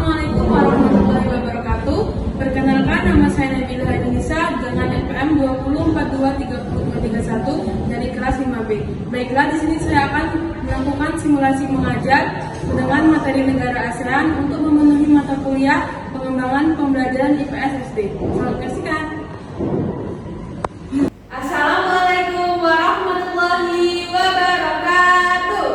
Assalamualaikum warahmatullahi wabarakatuh. Perkenalkan, nama saya Nabila Hadinisa dengan NPM 20423031 dari kelas 5B. Baiklah, di sini saya akan melakukan simulasi mengajar dengan materi negara ASEAN untuk memenuhi mata kuliah pengembangan pembelajaran IPS SD. Selamat menyaksikan. Assalamualaikum warahmatullahi wabarakatuh.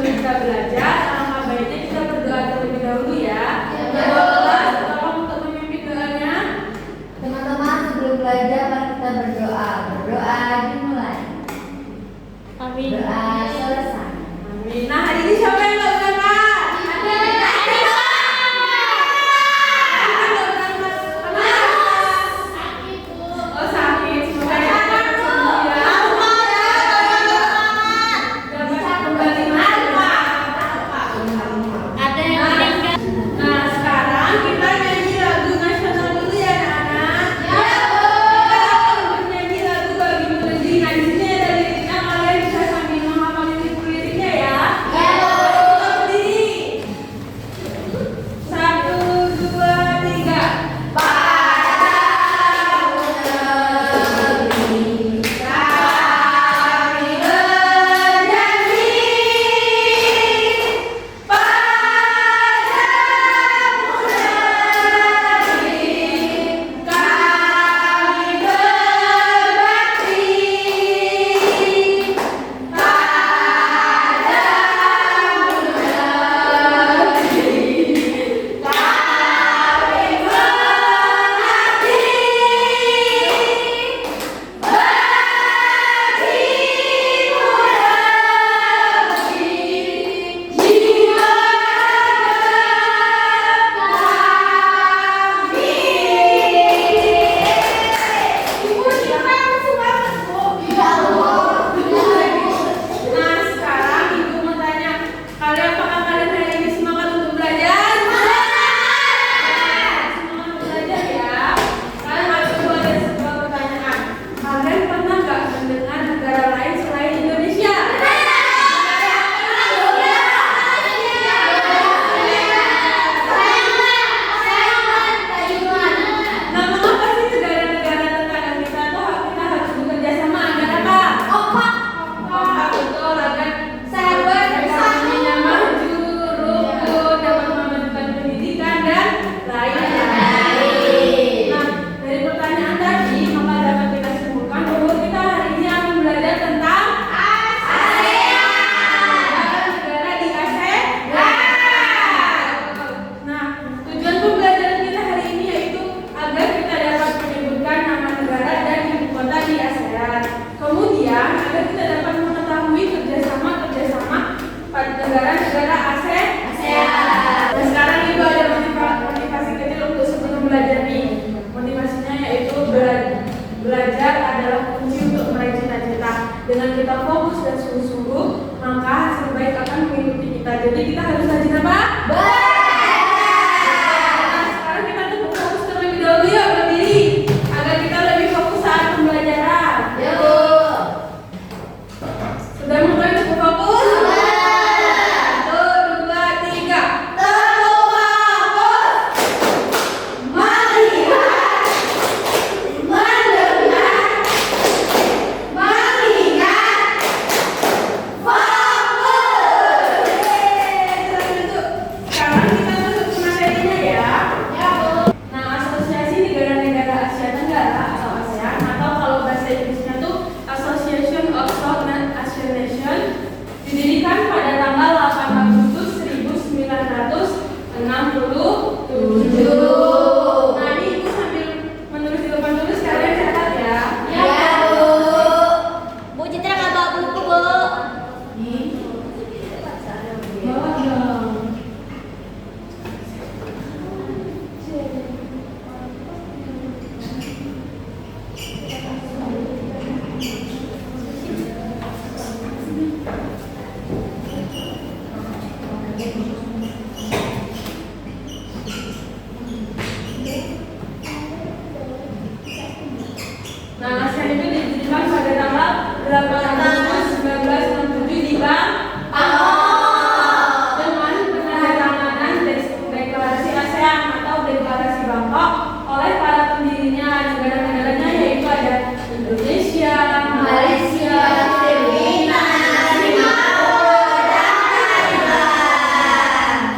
Kita belajar, alangkah baiknya kita berdoa terlebih dahulu ya. Tolong untuk memimpin doanya. Teman-teman, sebelum belajar mari kita berdoa. Berdoa dimulai. Amin. Doa selesai. Amin. Nah, hari ini siapa yang nggak berangkat? Oh, sakit. Semoga ya cepat sembuh ya. Dapat kembali Nah, sekarang kita nyanyi lagu nasional dulu ya, anak-anak. Nyanyi lagu bagi Mulyadi. Nah, di sini ada liriknya, kalian bisa sambil menghafal liriknya ya. 8 Agustus 1967 di dengan penandatanganan Deklarasi ASEAN atau Deklarasi Bangkok oleh para pendirinya. Negara-negaranya yaitu ada Indonesia, Malaysia, Filipina, Singapura, dan Thailand.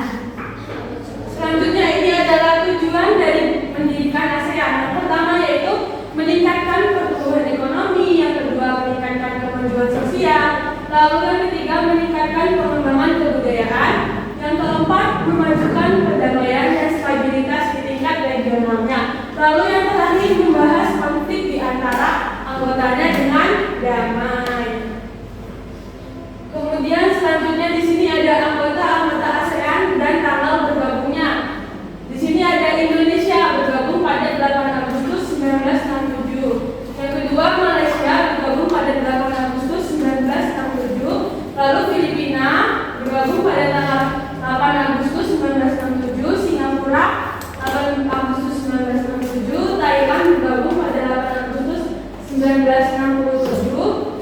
Selanjutnya ini adalah tujuan dari pendidikan ASEAN. Yang pertama yaitu meningkatkan pertumbuhan ekonomi, yang kedua meningkatkan kemajuan sosial, lalu yang ketiga meningkatkan pengembangan kebudayaan, yang keempat memajukan perdamaian dan stabilitas di tingkat regionalnya, lalu yang terakhir membahas konflik di antara anggotanya dengan damai. Kemudian selanjutnya di sini ada anggota ASEAN dan tanggal bergabungnya. Di sini ada Indonesia bergabung pada 8 Agustus 1967. Yang kedua Malaysia bergabung pada 8 Agustus 1967. Lalu Filipina bergabung pada tanggal 8 Agustus 1967. Singapura 8 Agustus 1967. Thailand bergabung pada 8 Agustus 1967.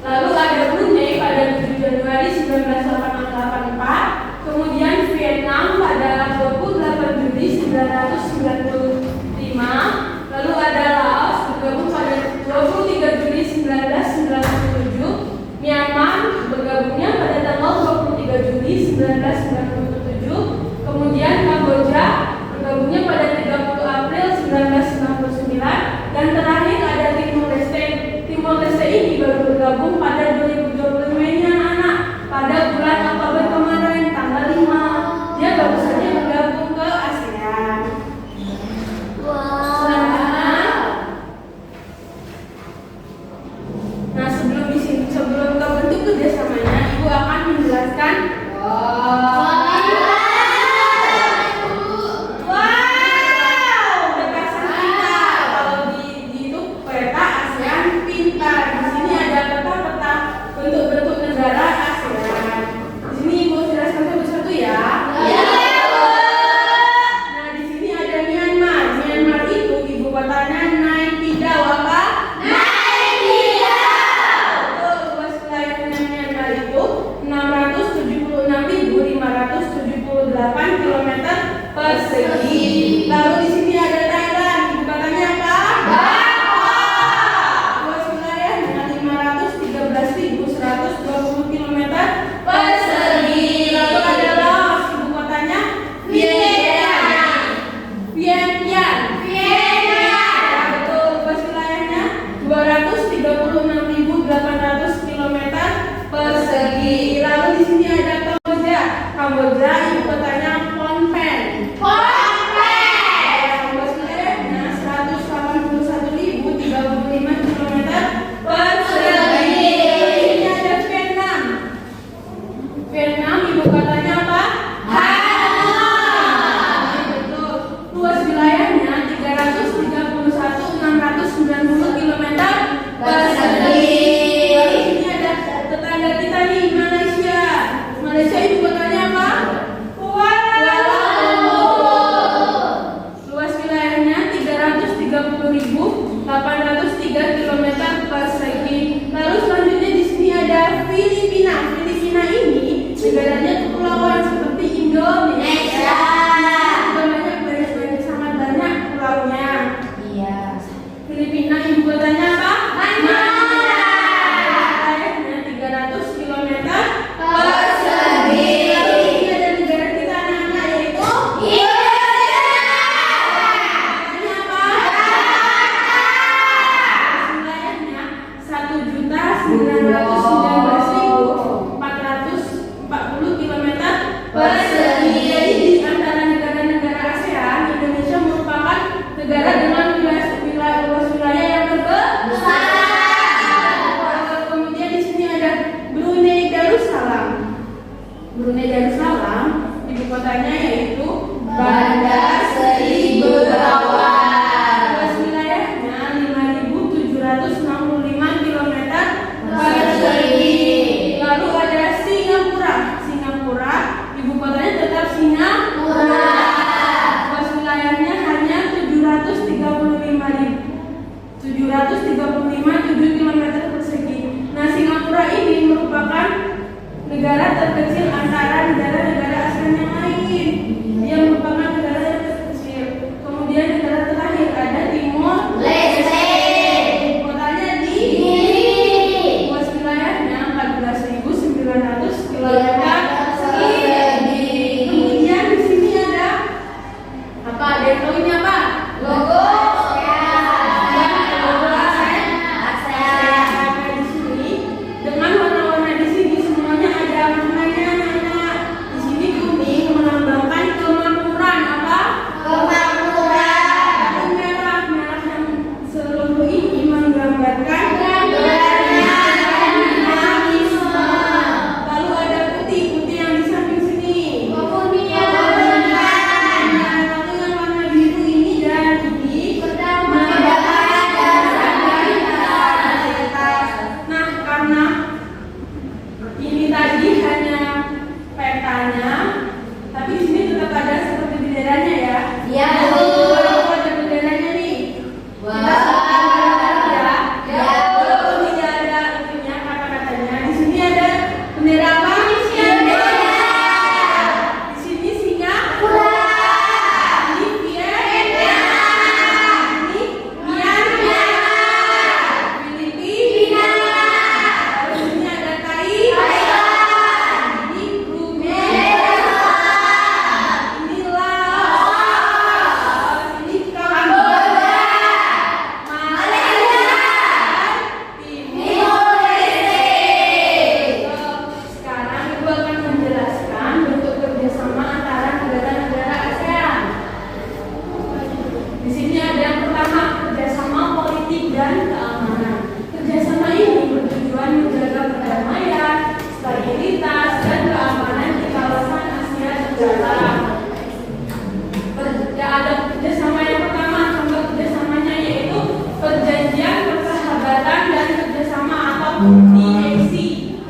Lalu ada Brunei pada 7 Januari 1984. Kemudian Vietnam pada 28 Juli 1995. Lalu ada Laos bergabung pada 23 Juli 1997. Myanmar bergabungnya pada tanggal 23 Juli 1997. Kemudian Kamboja bergabungnya pada 30 April 1999. Dan terakhir ada Timor Leste terkecil antara negara-negara ASEAN yang lain. Dia merupakan negara yang terkecil. Kemudian negara terakhir ada Timor Leste. Kotanya di luas wilayahnya 14.900 km persegi. Kemudian di sini ada apa? Ada yang tahu ini apa? Logo DAC.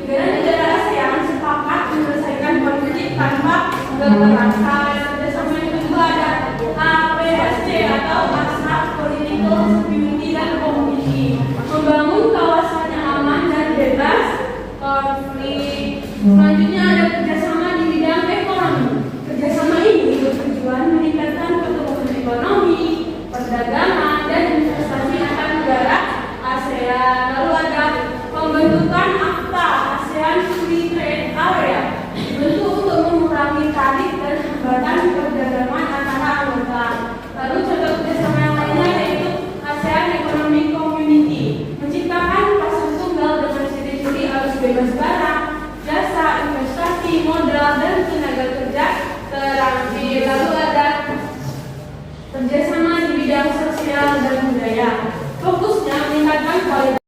Negara-negara ASEAN sepakat menyelesaikan konflik tanpa kekerasan. Kerjasama yang kedua ada APSC atau Ashraf Political Security dan Community, membangun kawasan yang aman dan bebas konflik. Selanjutnya ada kerjasama di bidang ekonomi. Kerjasama ini bertujuan meningkatkan pertumbuhan ekonomi, perdagangan, dan investasi antar negara ASEAN. Lalu ada pembentukan AFTA, ASEAN Free Trade Area, dibentuk untuk mengurangi tarif dan hambatan perdagangan antara anggota. Lalu contoh kerjasama yang lainnya yaitu ASEAN Economic Community, menciptakan pasar tunggal dengan ciri-ciri arus bebas barang, jasa, investasi, modal, dan tenaga kerja terampil. Lalu ada kerjasama di bidang sosial dan budaya, fokusnya meningkatkan kualitas.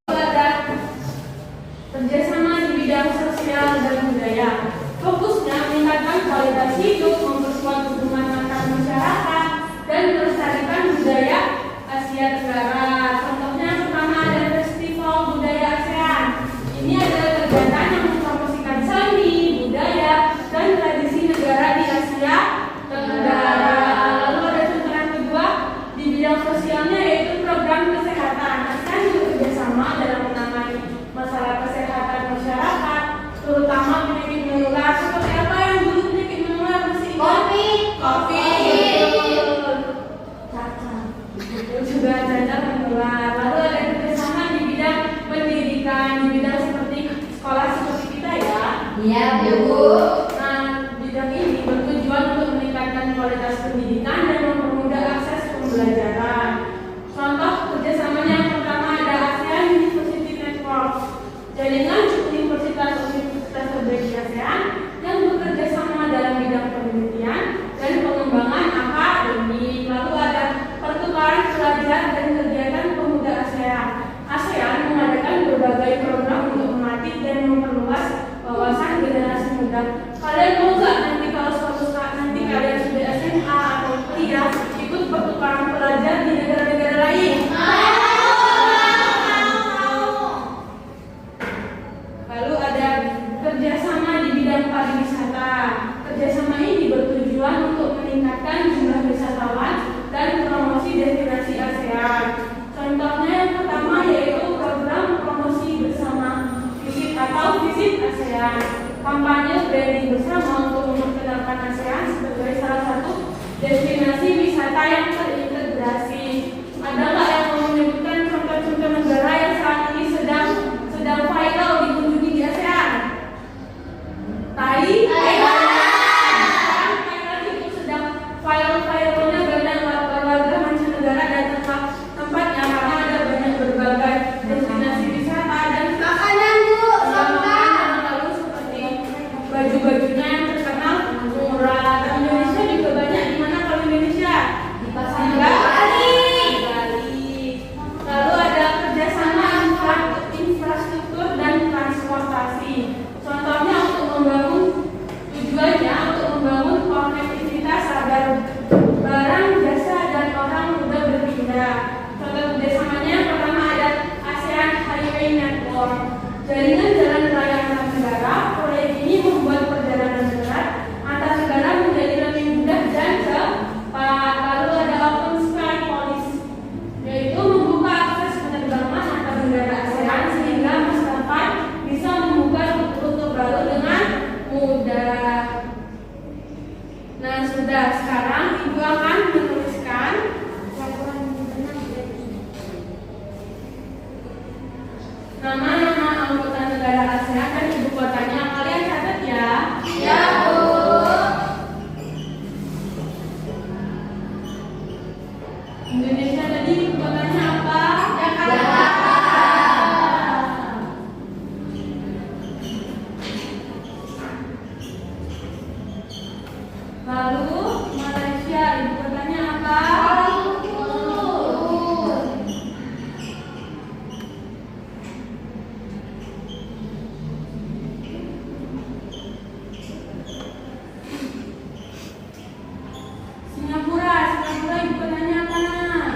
Kerjasama di bidang sosial dan budaya, fokusnya meningkatkan kualitas hidup, memperkuat hubungan antar masyarakat, dan melestarikan budaya Asia Tenggara. Contohnya yang pertama ada Festival Budaya ASEAN. Ini adalah kegiatan yang mempromosikan seni, budaya, dan tradisi negara di Asia Tenggara. Lalu ada contoh yang kedua di bidang sosialnya yaitu program kesehatan. ASEAN juga kerjasama dalam menangani masalah kesehatan masyarakat, terutama penyakit menular. Seperti apa yang dulu penyakit menular masih COVID, juga cacar menular. Lalu ada kerjasama di bidang pendidikan, di bidang seperti sekolah seperti kita ya. Iya, Bu. Nah, bidang ini bertujuan untuk meningkatkan kualitas pendidikan dan mempermudah akses pembelajaran. Contoh kerjasamanya yang pertama ada ASEAN University Network, jaringan universitas terbaik di ASEAN yang bekerja sama dalam bidang penelitian dan pengembangan akademik. Lalu ada pertukaran pelajar dan kegiatan pemuda ASEAN. ASEAN mengadakan berbagai program untuk melatih dan memperluas wawasan generasi muda. Kalian mau nggak nanti kalau suatu saat nanti kalian sudah SMA atau kuliah ikut pertukaran pelajar di negara-negara lain? Lalu ada kerjasama di bidang pariwisata. Kerjasama ini bertujuan untuk meningkatkan jumlah wisatawan dan promosi destinasi ASEAN. Contohnya yang pertama yaitu program promosi bersama visit atau visit ASEAN. kampanye branding bersama untuk memperkenalkan ASEAN sebagai salah satu destinasi wisata yang terintegrasi. Ada nggak yang mau menyebutkan contoh-contoh negara yang saat ini sedang viral dikunjungi di ASEAN? Thailand itu sedang viral-viralnya banyak warga mancanegara datang ke tempatnya karena ada banyak berbagai destinasi wisata dan Makanan Bu, makanan lalu seperti baju-bajunya yang terkenal murah. Di Indonesia juga banyak. Di mana kalau Indonesia? di pasar Di Bali. Lalu ada kerjasama infrastruktur dan transportasi. Contohnya tujuannya untuk membangun konektivitas agar barang, jasa, dan orang mudah berpindah. Contoh kerjasamanya pertama ada ASEAN Highway Network, jaringan jalan raya antar negara. Proyek ini membuat perjalanan darat antar negara menjadi lebih mudah dan cepat. Lalu ada Open Sky Policy, yaitu membuka akses penerbangan antar negara ASEAN sehingga maskapai bisa membuka rute baru dengan mudah. Nah, sudah, sekarang Ibu akan menuliskan nama-nama anggota negara ASEAN dan ibu kotanya. Kalian catat ya. Ya Bu. Indonesia tadi ibu kotanya apa? Jakarta. Lalu Malaysia ibu kotanya apa? Singapura ibu kotanya apa?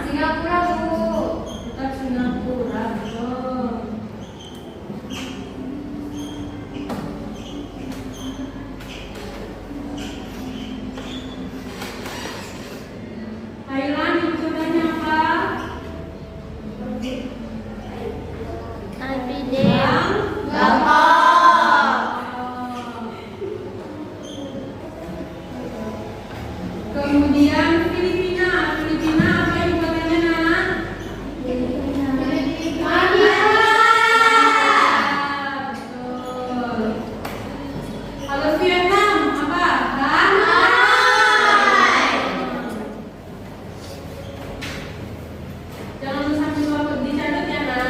Singapura Bu. Tetap Singapura, betul. Thailand ibu kotanya apa? Kemudian Filipina apa ibu kotanya nak? Betul. Kalau Vietnam apa? Jangan sampai lupa dicatat ya nak.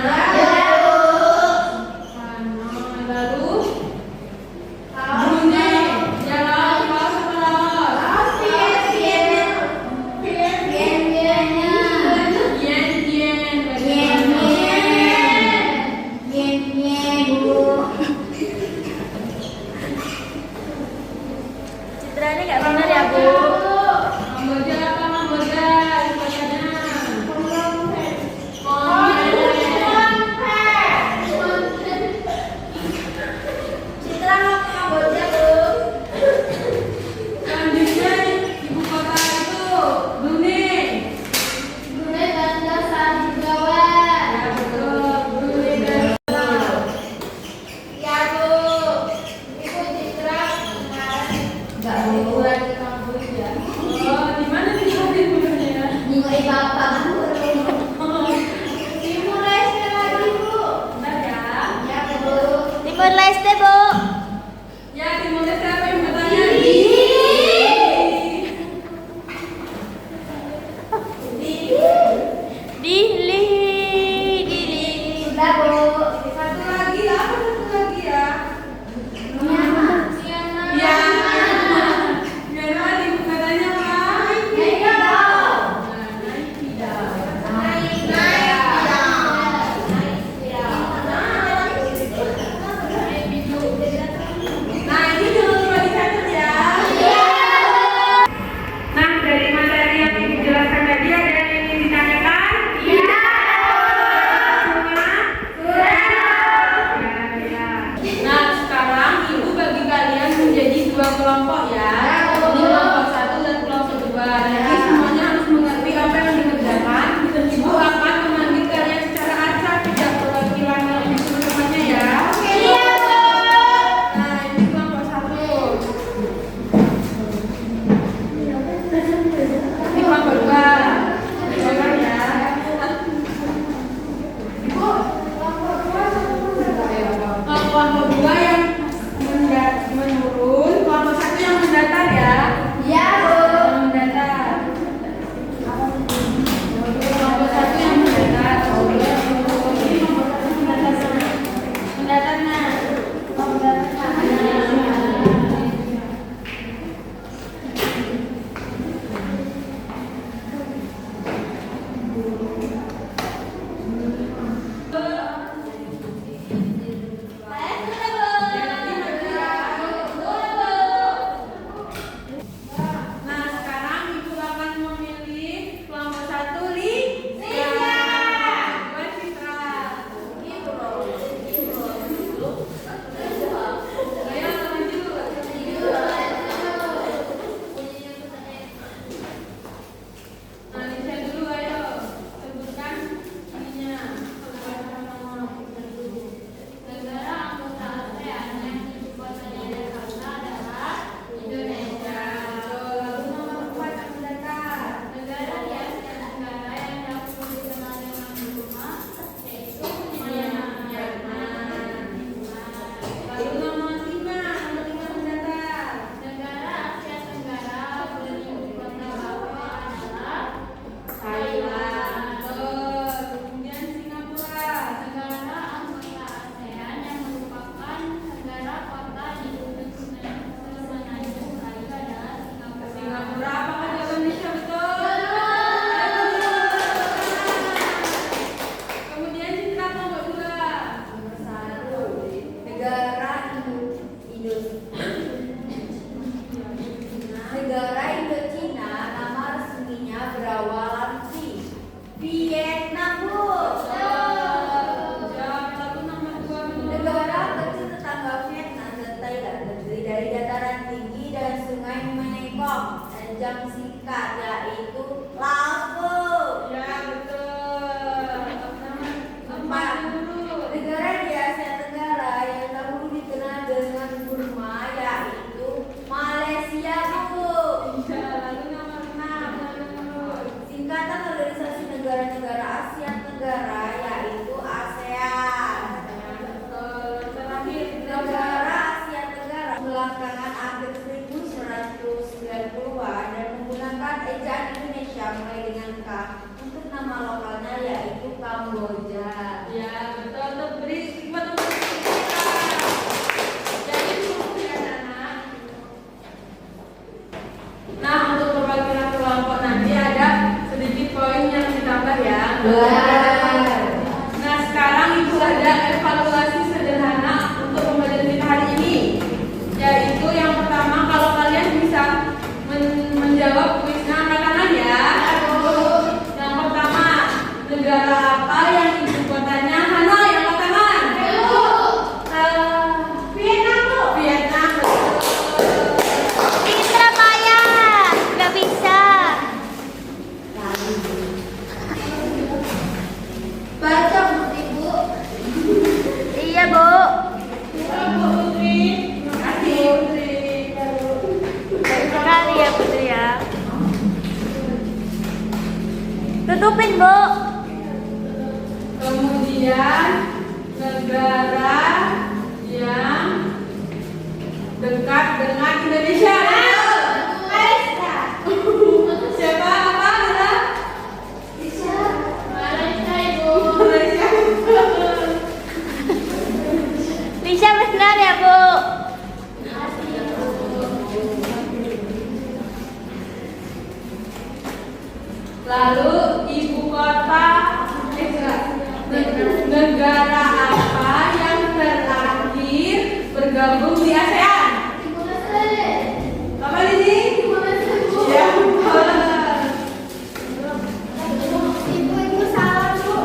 Hanoi. Lalu Brunei, jalan bawah sama laut. Citranya nggak benar ya Bu. Kamboja apa Kamboja? Ibu kotanya. Citra mau ke Kamboja Bu. Selanjutnya ibu kota itu Brunei. Brunei Darussalam. Ya betul, Brunei Darussalam. Ya Bu. Ibu Citra kemarin nggak liburan ke Kamboja. Oh, di mana sih tadi Brunei? Nyingoi bapak Bu. Timur Leste lagi Bu. Bentar ya. Ya Bu. Timur Leste Bu. Ya, Timor Leste apa ibu kotanya? Dili. Sudah Bu. Satu lagi apa satu lagi ya? Myanmar. Ya. Myanmar ibu kotanya apa? negara yaitu ASEAN. Terakhir, Negara Asia Tenggara belakangan akhir 1990-an dan menggunakan ejaan Indonesia mulai dengan K untuk nama lokalnya yaitu Kamboja. ya betul, untuk beri stigma untuk kita. Jadi cukup ya anak. Nah, untuk perwakilan kelompok nanti ada sedikit poin yang ditambah ya. Nah, sekarang Ibu ada evaluasi sederhana untuk pembelajaran kita hari ini. Yaitu yang pertama, kalau kalian bisa menjawab kuisnya angkat tangan ya. Yang pertama, negara apa yang ibu kotanya Hanoi? Angkat tangan. Vietnam, Bu. Vietnam, betul. Indramayu, nggak bisa. Baca Ibu. Iya, Bu. Bu Putri. Terima kasih, Putri. Baik sekali ya, Putri ya. Tutupin, Bu. Kemudian negara yang dekat dengan Indonesia. Siapa apa? Malaysia, Ibu. Malaysia. Bisa benar ya, Bu. Lalu ibu kota negara apa yang terakhir bergabung di ASEAN? Apa ini? Ya, Ibu salah, Bu.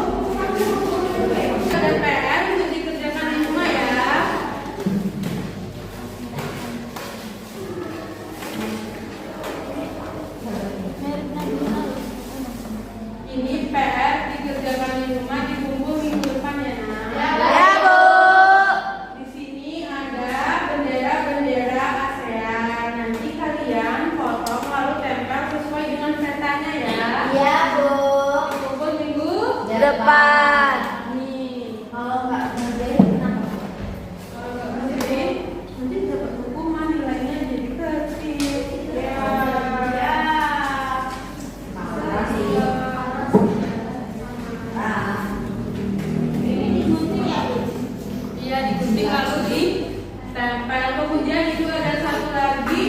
ada PR untuk dikerjakan di rumah ya. Ini PR dikerjakan di rumah, dikumpul minggu depan ya, Nak. Ya, Bu. Di sini ada bendera-bendera ASEAN. Nanti kalian potong lalu tempel sesuai dengan petanya ya. Iya, Bu. Kumpul minggu Depan. nih. Kalau nggak mudah, kenapa? Kalau nggak ngerti, nanti dapat hukuman, nilainya jadi kecil. Ya. Makasih. Ini digunting ya, Bu? Iya, digunting lalu ditempel. Kemudian itu ada satu lagi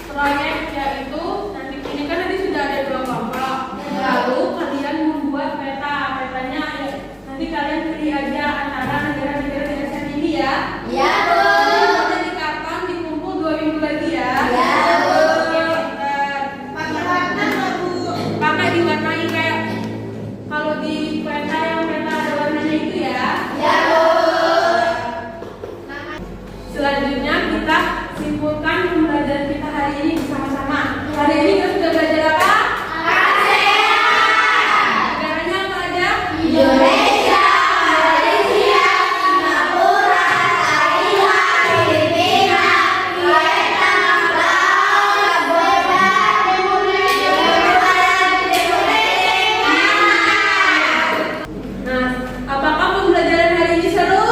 proyek, yaitu ini kan nanti sudah ada 2 kelompok. Lalu kalian membuat petanya ya. Nanti kalian pilih aja antara negara-negara di ASEAN ini ya. Iya, Bu. Nanti di karton dikumpul 2 minggu lagi ya. Iya, Bu. Oke, pintar. Pakai warna nggak, Bu? Pakai diwarnai kayak kalau di peta yang peta ada warnanya itu ya. Iya, Bu. Selanjutnya kita simpulkan pembelajaran kita hari ini bersama-sama. Hari ini kita sudah belajar apa? Negaranya apa aja? Indonesia, Malaysia, Singapura, Thailand, Filipina, Vietnam, Laos, Kamboja, Nah, apakah pembelajaran hari ini seru?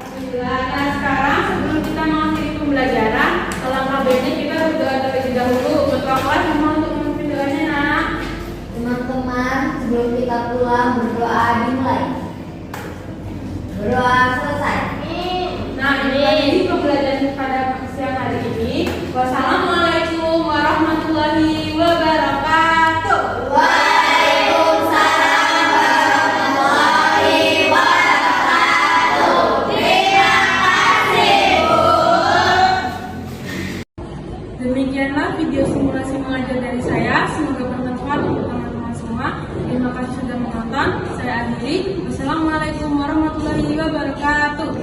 Alhamdulillah. Nah, sekarang sebelum kita mengakhiri pembelajaran, alangkah baiknya kita berdoa terlebih dahulu. Ketua kelas mohon untuk memimpin doanya, Nak. Teman-teman, sebelum kita pulang berdoa dimulai. Berdoa selesai. Nah, ini tadi pembelajaran pada siang hari ini. Wassalamualaikum warahmatullahi wabarakatuh. Waalaikumsalam warahmatullahi wabarakatuh. Terima kasih, Bu. Demikianlah video simulasi mengajar dari saya. Semoga bermanfaat untuk teman-teman semua. Terima kasih sudah menonton. Saya akhiri. Wassalamualaikum warahmatullahi wabarakatuh.